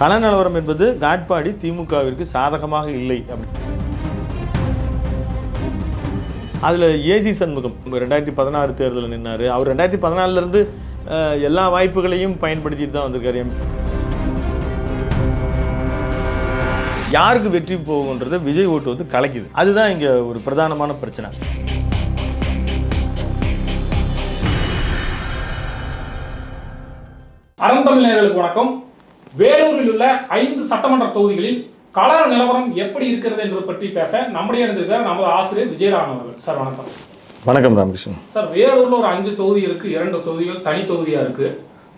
கள நிலவரம் என்பது காட்பாடி திமுகவிற்கு சாதகமாக இல்லை அப்படி. அதில் ஏசி சண்முகம் 2016 தேர்தலில் நின்னார். அவர் 2014 எல்லா வாய்ப்புகளையும் பயன்படுத்திட்டு தான் வந்திருக்காரு. யாருக்கு வெற்றி போகுன்றதை விஜய் ஓட்டு வந்து கலைக்குது. அதுதான் இங்கே ஒரு பிரதானமான பிரச்சனை. அறந்தமிழ் நேயர்களுக்கு வணக்கம். வேலூரில் உள்ள 5 சட்டமன்ற தொகுதிகளில் கள நிலவரம் எப்படி இருக்கிறது என்பது பற்றி பேச நம்முடைய இருந்திருக்கிறார் நமது ஆசிரியர் விஜயராமன் அவர்கள். சார் வணக்கம். வணக்கம் ராமகிருஷ்ணன் சார், வேலூரில் ஒரு 5 தொகுதி இருக்கு, 2 தொகுதிகள் தனி தொகுதியா இருக்கு.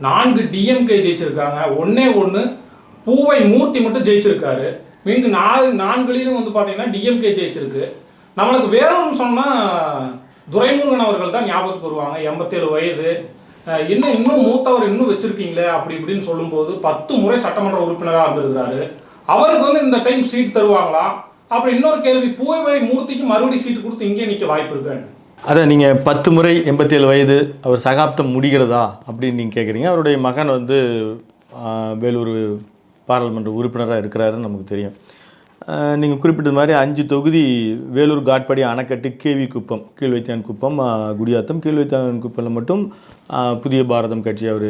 4 டிஎம்கே ஜெயிச்சிருக்காங்க, ஒண்ணு பூவை மூர்த்தி மட்டும் ஜெயிச்சிருக்காரு. மீண்டும் 4 வந்து பாத்தீங்கன்னா டிஎம்கே ஜெயிச்சிருக்கு. நம்மளுக்கு வேலூர்னு சொன்னா துரைமுருகன் அவர்கள் தான் ஞாபகத்துக்கு வருவாங்க. 87 வயது, இன்னும் மூத்தவர் இன்னும் வச்சிருக்கீங்களே அப்படி இப்படின்னு சொல்லும்போது 10 முறை சட்டமன்ற உறுப்பினராக இருந்திருக்கிறாரு. அவருக்கு வந்து இந்த டைம் சீட் தருவாங்களா? அப்படி இன்னொரு கேள்வி, பூவை மூர்த்திக்கு மறுபடியும் சீட்டு கொடுத்து இங்கே நிற்க வாய்ப்பு இருக்கு. அதான் நீங்கள் 10 முறை 87 வயது அவர் சகாப்தம் முடிகிறதா அப்படின்னு நீங்கள் கேட்குறீங்க. அவருடைய மகன் வந்து வேலூர் பாராளுமன்ற உறுப்பினராக இருக்கிறாருன்னு நமக்கு தெரியும். நீங்கள் குறிப்பிட்டது மாதிரி 5 தொகுதி வேலூர், காட்பாடி, அணைக்கட்டு, கேவி குப்பம், கீழ்வைத்தியான் குப்பம், குடியாத்தம். கீழ்வைத்தியான் குப்பமில் மட்டும் புதிய பாரதம் கட்சி அவர்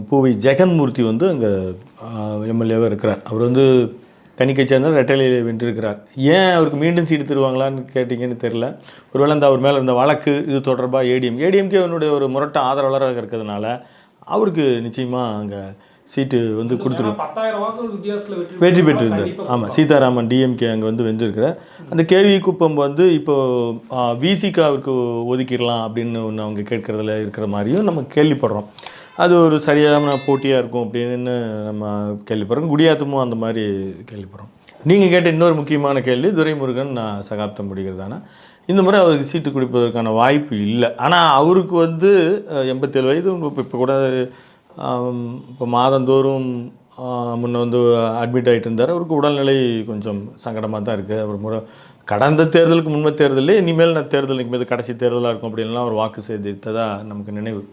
பூவை ஜெகன்மூர்த்தி வந்து அங்கே எம்எல்ஏவாக இருக்கிறார். அவர் வந்து தனி கட்சியாக இருந்தால் ரெட்டையிலே வென்றிருக்கிறார். ஏன் அவருக்கு மீண்டும் சீட்டு தருவாங்களான்னு கேட்டிங்கன்னு தெரில. ஒருவேளை அந்த அவர் மேலே இருந்த வழக்கு இது தொடர்பாக ஏடிஎம்கே அவனுடைய ஒரு முரட்ட ஆதரவாளராக இருக்கிறதுனால அவருக்கு நிச்சயமாக அங்கே சீட்டு வந்து கொடுத்துருவோம். வெற்றி பெற்றிருந்தார். ஆமாம், சீதாராமன் டிஎம்கே அங்கே வந்து வென்றிருக்கிறார். அந்த கேவி குப்பம் வந்து இப்போது விசிகாவுக்கு ஒதுக்கிடலாம் அப்படின்னு ஒன்று அவங்க கேட்குறதுல இருக்கிற மாதிரியும் நம்ம கேள்விப்படுறோம். அது ஒரு சரியான போட்டியாக இருக்கும் அப்படின்னு நம்ம கேள்விப்படுறோம். குடியாத்தமும் அந்த மாதிரி கேள்விப்படுறோம். நீங்கள் கேட்ட இன்னொரு முக்கியமான கேள்வி, துரைமுருகன் சகாப்தம் முடிகிறதானா? இந்த முறை அவருக்கு சீட்டு கொடுப்பதற்கான வாய்ப்பு இல்லை. ஆனால் அவருக்கு வந்து 87 வயது. இப்போ கூட இப்போ மாதந்தோறும் முன்ன வந்து அட்மிட் ஆகிட்டு இருந்தார். அவருக்கு உடல்நிலை கொஞ்சம் சங்கடமாக தான் இருக்குது. அவர் கடந்த தேர்தலுக்கு முன்பு தேர்தலே இனிமேல் நான் தேர்தல் நிற்கும்போது கடைசி தேர்தலாக இருக்கும் அப்படின்லாம் ஒரு வாக்கு செய்திருந்ததாக நமக்கு நினைவு.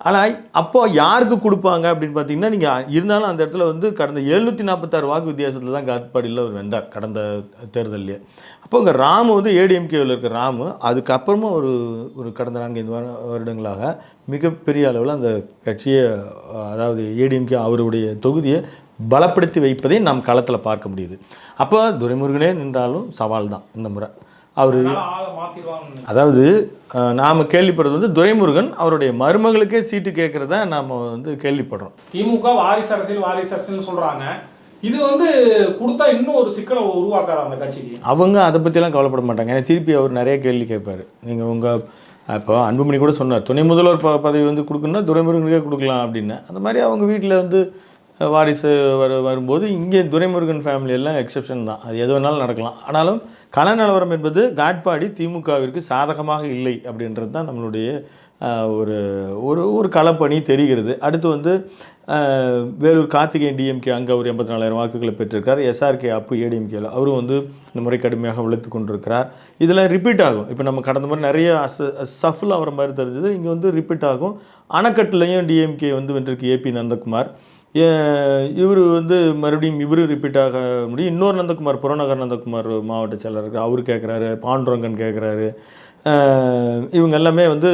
ஆனால் அப்போது யாருக்கு கொடுப்பாங்க அப்படின்னு பார்த்தீங்கன்னா, நீங்கள் இருந்தாலும் அந்த இடத்துல வந்து கடந்த 746 வாக்கு வித்தியாசத்தில் தான் காட்பாடியில் அவர் வென்றார் கடந்த தேர்தல்லையே. அப்போ இங்கே ராமு வந்து ஏடிஎம்கேவில் இருக்கிற ராமு அதுக்கப்புறமா ஒரு கடந்த 4-5 வருடங்களாக மிகப்பெரிய அளவில் அந்த கட்சியை, அதாவது ஏடிஎம்கே அவருடைய தொகுதியை பலப்படுத்தி வைப்பதை நாம் களத்தில் பார்க்க முடியுது. அப்போ துரைமுருகனே நின்றாலும் சவால் தான் இந்த முறை. அவர் அதாவது நாம் கேள்விப்படுறது வந்து துரைமுருகன் அவருடைய மருமகளுக்கே சீட்டு கேட்குறத நாம் வந்து கேள்விப்படுறோம். திமுக வாரிசு அரசியல்னு சொல்கிறாங்க. இது வந்து கொடுத்தா இன்னும் ஒரு சிக்கலை உருவாக்காத அந்த கட்சிக்கு. அவங்க அதை பற்றிலாம் கவலைப்பட மாட்டாங்க. ஏன்னா திருப்பி அவர் நிறைய கேள்வி கேட்பார். நீங்கள் உங்கள் இப்போ அன்புமணி கூட சொன்னார், துணை முதல்வர் பதவி வந்து கொடுக்கணுன்னா துரைமுருகனுக்கே கொடுக்கலாம் அப்படின்னு. அந்த மாதிரி அவங்க வீட்டில் வந்து வாரிசு வரும்போது இங்கே துரைமுருகன் ஃபேமிலியெல்லாம் எக்ஸப்ஷன் தான். அது எது வேணாலும் நடக்கலாம். ஆனாலும் கள நிலவரம் என்பது காட்பாடி திமுகவிற்கு சாதகமாக இல்லை அப்படின்றது தான் நம்மளுடைய ஒரு களப்பணி தெரிகிறது. அடுத்து வந்து வேலூர் கார்த்திகேயன் டிஎம்கே அங்கே அவர் 84,000 வாக்குகளை பெற்றிருக்கார். எஸ்ஆர்கே அப்பு ஏடிஎம்கேவில் அவரும் வந்து இந்த முறை கடுமையாக உழைத்து கொண்டிருக்கிறார். இதெல்லாம் ரிப்பீட் ஆகும். இப்போ நம்ம கடந்த முறை நிறைய சஃபில் ஆகிற மாதிரி தெரிஞ்சது, இங்கே வந்து ரிப்பீட் ஆகும். அணைக்கட்டுலையும் டிஎம்கே வந்து வென்றிருக்கு ஏபி நந்தகுமார். இவர் வந்து மறுபடியும் இவர் ரிப்பீட் ஆக முடியும். இன்னொரு நந்தகுமார், புறநகர் நந்தகுமார் மாவட்ட செயலர், அவர் கேட்குறாரு. பாண்டுரங்கன் கேட்குறாரு. இவங்க எல்லாமே வந்து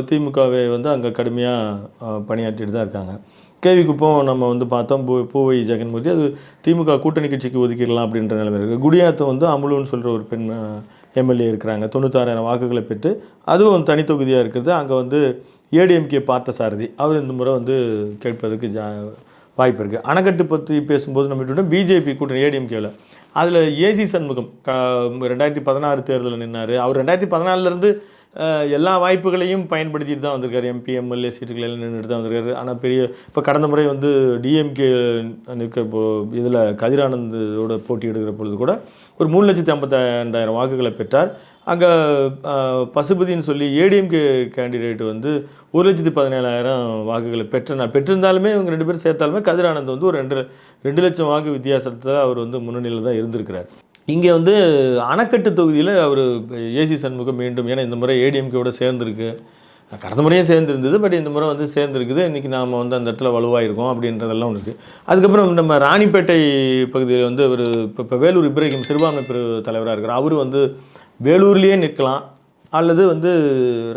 திமுகவை வந்து அங்கே கடுமையாக பணியாற்றிட்டு தான் இருக்காங்க. கேவி குப்பம் நம்ம வந்து பார்த்தோம், பூவை ஜெகன்மூர்த்தி அது திமுக கூட்டணி கட்சிக்கு ஒதுக்கிடலாம் அப்படின்ற நிலைமை இருக்குது. குடியாத்தம் வந்து அமுலுன்னு சொல்கிற ஒரு பெண் எம்எல்ஏ இருக்கிறாங்க. 96,000 வாக்குகளை பெற்று அதுவும் தனி தொகுதியாக இருக்கிறது. அங்கே வந்து ஏடிஎம்கே பார்த்தசாரதி அவர் இந்த முறை வந்து கேட்பதற்கு வாய்ப்பு இருக்குது. அணைக்கட்டு பற்றி பேசும்போது நம்ம பிஜேபி கூட்டணி ஏடிஎம்கேவில் அதில் ஏசி சண்முகம் 2016 தேர்தலில் நின்னார். அவர் 2014 எல்லா வாய்ப்புகளையும் பயன்படுத்திட்டு தான் வந்திருக்காரு. எம்பி எம்எல்ஏ சீட்டுகள் எல்லாம் நின்றுட்டு தான் வந்திருக்காரு. ஆனால் இப்போ கடந்த முறை வந்து டிஎம்கே நிற்கிற இதில் கதிரானந்தோட போட்டி எடுக்கிற பொழுது கூட ஒரு 3,52,000 வாக்குகளை பெற்றார். அங்கே பசுபதினு சொல்லி ஏடிஎம்கே கேண்டிடேட் வந்து 1,17,000 வாக்குகளை பெற்றிருந்தாலுமே இவங்க 2 பேரும் சேர்த்தாலுமே கதிரானந்த் வந்து ஒரு 2 லட்சம் வாக்கு வித்தியாசத்தில் அவர் வந்து முன்னணியில் தான் இருந்திருக்கிறார். இங்கே வந்து அணைக்கட்டு தொகுதியில் அவர் ஏசி சண்முகம் மீண்டும், ஏன்னா இந்த முறை ஏடிஎம்கேவோட சேர்ந்துருக்கு, கடந்த முறையும் சேர்ந்துருந்தது, பட் இந்த முறை வந்து சேர்ந்துருக்குது. இன்றைக்கி நாம் வந்து அந்த இடத்துல வலுவாயிருக்கோம் அப்படின்றதெல்லாம் ஒன்று இருக்குது. அதுக்கப்புறம் நம்ம ராணிப்பேட்டை பகுதியில் வந்து ஒரு இப்போ வேலூர் இப்ராஹிம் சிறுபான்மை பிரிவு தலைவராக இருக்கிறார். அவர் வந்து வேலூர்லேயே நிற்கலாம் அல்லது வந்து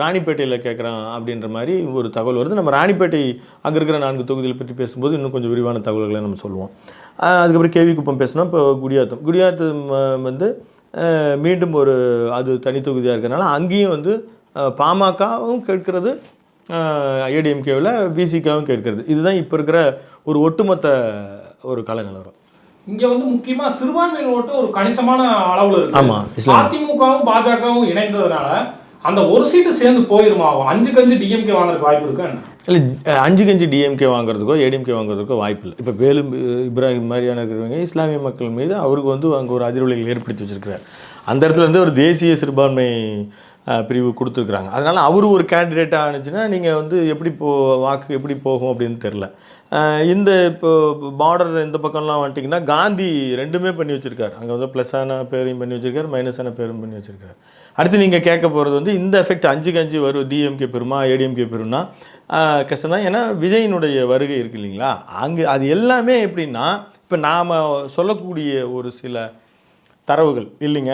ராணிப்பேட்டையில் கேட்குறான் அப்படின்ற மாதிரி ஒரு தகவல் வருது. நம்ம ராணிப்பேட்டை அங்கே இருக்கிற 4 தொகுதிகளை பற்றி பேசும்போது இன்னும் கொஞ்சம் விரிவான தகவல்களை நம்ம சொல்லுவோம். அதுக்கப்புறம் கேவி குப்பம் பேசினோம். இப்போ குடியாத்தம் வந்து மீண்டும் ஒரு அது தனி தொகுதியாக இருக்கிறனால அங்கேயும் வந்து பாமகவும் கேட்கிறது, ஏடிஎம்கேவில் பிசிகாவும் கேட்கிறது. இதுதான் இப்போ இருக்கிற ஒரு ஒட்டுமொத்த ஒரு கலை நிலவரம். இங்க வந்து முக்கியமா சிறுபான்மையினர் ஓட்டு ஒரு கணிசமான அளவுல இருக்கு. ஆமா, அதிமுகவும் பாஜகவும் இணைந்ததுனால அந்த ஒரு சீட்டு சேர்ந்து போயிருமா? 5-5 டிஎம்கே வாங்குறதுக்கு வாய்ப்பு இருக்கா? இல்லை, 5-5 டிஎம்கே வாங்குறதுக்கோ ஏடிஎம்கே வாங்குறதுக்கோ வாய்ப்பு இல்லை. இப்போ வேலு இப்ராஹிம் மாதிரியான இருக்கிறவங்க இஸ்லாமிய மக்கள் மீது அவருக்கு வந்து அங்கே ஒரு அதிர்வலைகள் ஏற்படுத்தி வச்சிருக்கிறார். அந்த இடத்துல இருந்து ஒரு தேசிய சிறுபான்மை பிரிவு கொடுத்துருக்குறாங்க. அதனால் அவர் ஒரு கேண்டிடேட்டாக ஆனிச்சுன்னா நீங்கள் வந்து எப்படி வாக்கு எப்படி போகும் அப்படின்னு தெரில. இந்த இப்போ பார்டர் இந்த பக்கம்லாம் வந்துட்டிங்கன்னா காந்தி 2மே பண்ணி வச்சுருக்காரு. அங்கே வந்து ப்ளஸ்ஸான பேரையும் பண்ணி வச்சுருக்காரு, மைனஸான பேரும் பண்ணி வச்சுருக்காரு. அடுத்து நீங்கள் கேட்க போகிறது வந்து இந்த எஃபெக்ட் 5-5 வரும், டிஎம்கே பெருமா ஏடிஎம்கே பெரும்னா கஷ்டம் தான். ஏன்னா விஜயினுடைய வருகை இருக்குது இல்லைங்களா, அங்கே அது எல்லாமே எப்படின்னா இப்போ நாம் சொல்லக்கூடிய ஒரு சில தரவுகள் இல்லைங்க,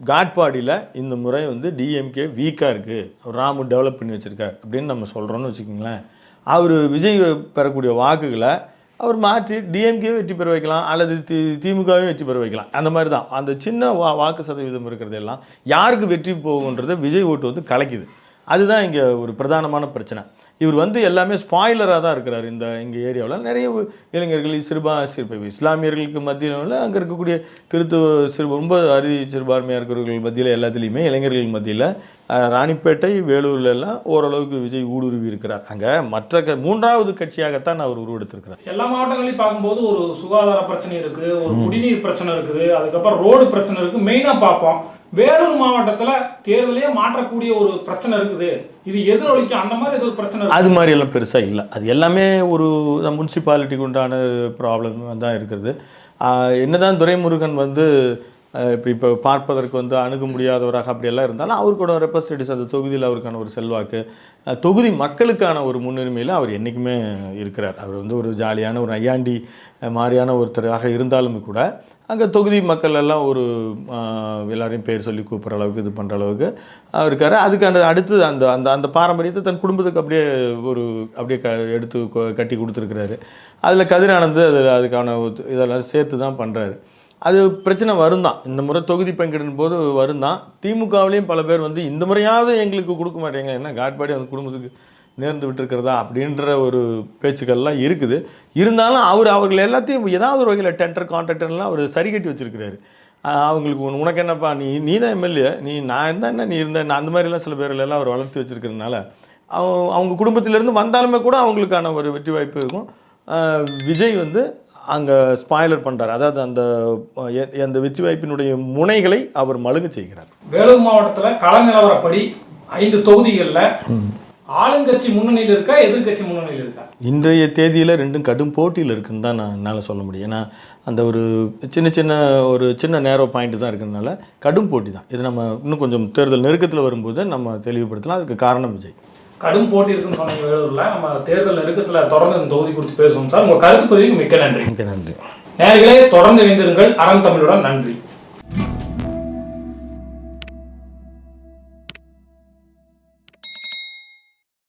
காட்பாடியில் இந்த முறை வந்து டிஎம்கே வீக்காக இருக்குது, ராமு டெவலப் பண்ணி வச்சுருக்கார் அப்படின்னு நம்ம சொல்கிறோன்னு வச்சுக்கோங்களேன். அவர் விஜய் பெறக்கூடிய வாக்குகளை அவர் மாற்றி டிஎம்கே வெற்றி பெற வைக்கலாம் அல்லது திமுகவையும் வெற்றி பெற வைக்கலாம். அந்த மாதிரி தான் அந்த சின்ன வாக்கு சதவீதம் இருக்கிறது எல்லாம் யாருக்கு வெற்றி போகுன்றதை விஜய் ஓட்டு வந்து கலைக்குது. அதுதான் இங்கே ஒரு பிரதானமான பிரச்சனை. இவர் வந்து எல்லாமே ஸ்பாய்லராக தான் இருக்கிறார். இங்கே ஏரியாவில் நிறைய இளைஞர்கள் இஸ்லாமியர்களுக்கு மத்தியில் அங்கே இருக்கக்கூடிய கிறித்துவ ரொம்ப சிறுபான்மையாக இருக்கிறவர்கள் மத்தியில் எல்லாத்துலேயுமே இளைஞர்கள் மத்தியில் ராணிப்பேட்டை வேலூர்ல எல்லாம் ஓரளவுக்கு விஜய் ஊடுருவி இருக்கிறார். அங்கே மற்ற 3வது கட்சியாகத்தான் அவர் உருவெடுத்திருக்கிறார். எல்லா மாவட்டங்களையும் பார்க்கும்போது ஒரு சுகாதார பிரச்சனை இருக்குது, ஒரு குடிநீர் பிரச்சனை இருக்குது, அதுக்கப்புறம் ரோடு பிரச்சனை இருக்குது. மெயினாக பார்ப்போம் வேலூர் மாவட்டத்தில் தேர்தலையே மாற்றக்கூடிய ஒரு பிரச்சனை இருக்குது, இது எதிரொலிக்கும் அந்த மாதிரி ஏதோ ஒரு பிரச்சனை அது மாதிரி எல்லாம் பெருசாக இல்லை. அது எல்லாமே ஒரு முனிசிபாலிட்டிக்கு உண்டான ப்ராப்ளம் தான் இருக்கிறது. என்னதான் துரைமுருகன் வந்து இப்போ பார்ப்பதற்கு வந்து அணுக முடியாதவராக அப்படியெல்லாம் இருந்தாலும் அவர் கூட ரெப்ரசன்டேட்டிவ்ஸ் அந்த தொகுதியில் அவருக்கான ஒரு செல்வாக்கு, தொகுதி மக்களுக்கான ஒரு முன்னுரிமையில் அவர் என்றைக்குமே இருக்கிறார். அவர் வந்து ஒரு ஜாலியான ஒரு ஐயாண்டி மாதிரியான ஒருத்தராக இருந்தாலும் கூட அங்கே தொகுதி மக்கள் எல்லாம் ஒரு எல்லாரையும் பேர் சொல்லி கூப்பிட்ற அளவுக்கு இது பண்ணுற அளவுக்கு அவர் இருக்கார். அதுக்கான அடுத்து அந்த அந்த அந்த பாரம்பரியத்தை தன் குடும்பத்துக்கு அப்படியே எடுத்து கட்டி கொடுத்துருக்கிறாரு. அதில் கதிரானந்து அதுக்கான இதெல்லாம் சேர்த்து தான் பண்ணுறாரு. அது பிரச்சனை வரும் தான், இந்த முறை தொகுதி பங்கிடும் போது வரும் தான். திமுகவிலையும் பல பேர் வந்து இந்த முறையாவது எங்களுக்கு கொடுக்க மாட்டேங்க, என்ன காட்பாடி அந்த குடும்பத்துக்கு நேர்ந்து விட்டுருக்கிறதா அப்படின்ற ஒரு பேச்சுக்கள்லாம் இருக்குது. இருந்தாலும் அவர்கள் எல்லாத்தையும் ஏதாவது ஒரு வகையில் டெண்டர் கான்ட்ராக்டர்லாம் அவர் சரி கட்டி வச்சுருக்கிறாரு. அவங்களுக்கு உனக்கு என்னப்பா, நீ தான் எம்எல்ஏ, நான் இருந்தால் என்ன, நீ இருந்தால் நான், அந்த மாதிரிலாம் சில பேர்களெல்லாம் அவர் வளர்த்து வச்சுருக்கிறதுனால அவங்க குடும்பத்திலேருந்து வந்தாலுமே கூட அவங்களுக்கான ஒரு வெற்றி வாய்ப்பு இருக்கும். விஜய் வந்து அங்கே ஸ்பாய்லர் பண்ணுறார், அதாவது அந்த வெற்றி வாய்ப்பினுடைய முனைகளை அவர் மழுங்க செய்கிறார். வேலூர் மாவட்டத்தில் கள நிலவரப்படி 5 தொகுதிகளில் ஆளுங்கட்சி முன்னணியில் இருக்கா, எதிர்கட்சி முன்னணியில் இருக்கா? இன்றைய தேதியில் 2 கடும் போட்டியில் இருக்குன்னு தான் என்னால் சொல்ல முடியும். ஏன்னா அந்த ஒரு சின்ன நேரோ பாயிண்ட் தான் இருக்கிறதுனால கடும் போட்டி தான். இது நம்ம இன்னும் கொஞ்சம் தேர்தல் நெருக்கத்தில் வரும்போது நம்ம தெளிவுபடுத்தலாம். அதுக்கு காரணம் விஜய். கடும் போட்டி இருக்குன்னு சொன்னீங்க வேலூரில். நம்ம தேர்தல் நெருக்கத்தில் தொடர்ந்து இந்த தொகுதி குறித்து பேசுவோம் சார். உங்கள் கருத்து பதிவுக்கு மிக்க நன்றி. மிக்க நன்றி. நேயர்களே, தொடர்ந்து இணைந்திருங்கள் அறம் தமிழுடன். நன்றி.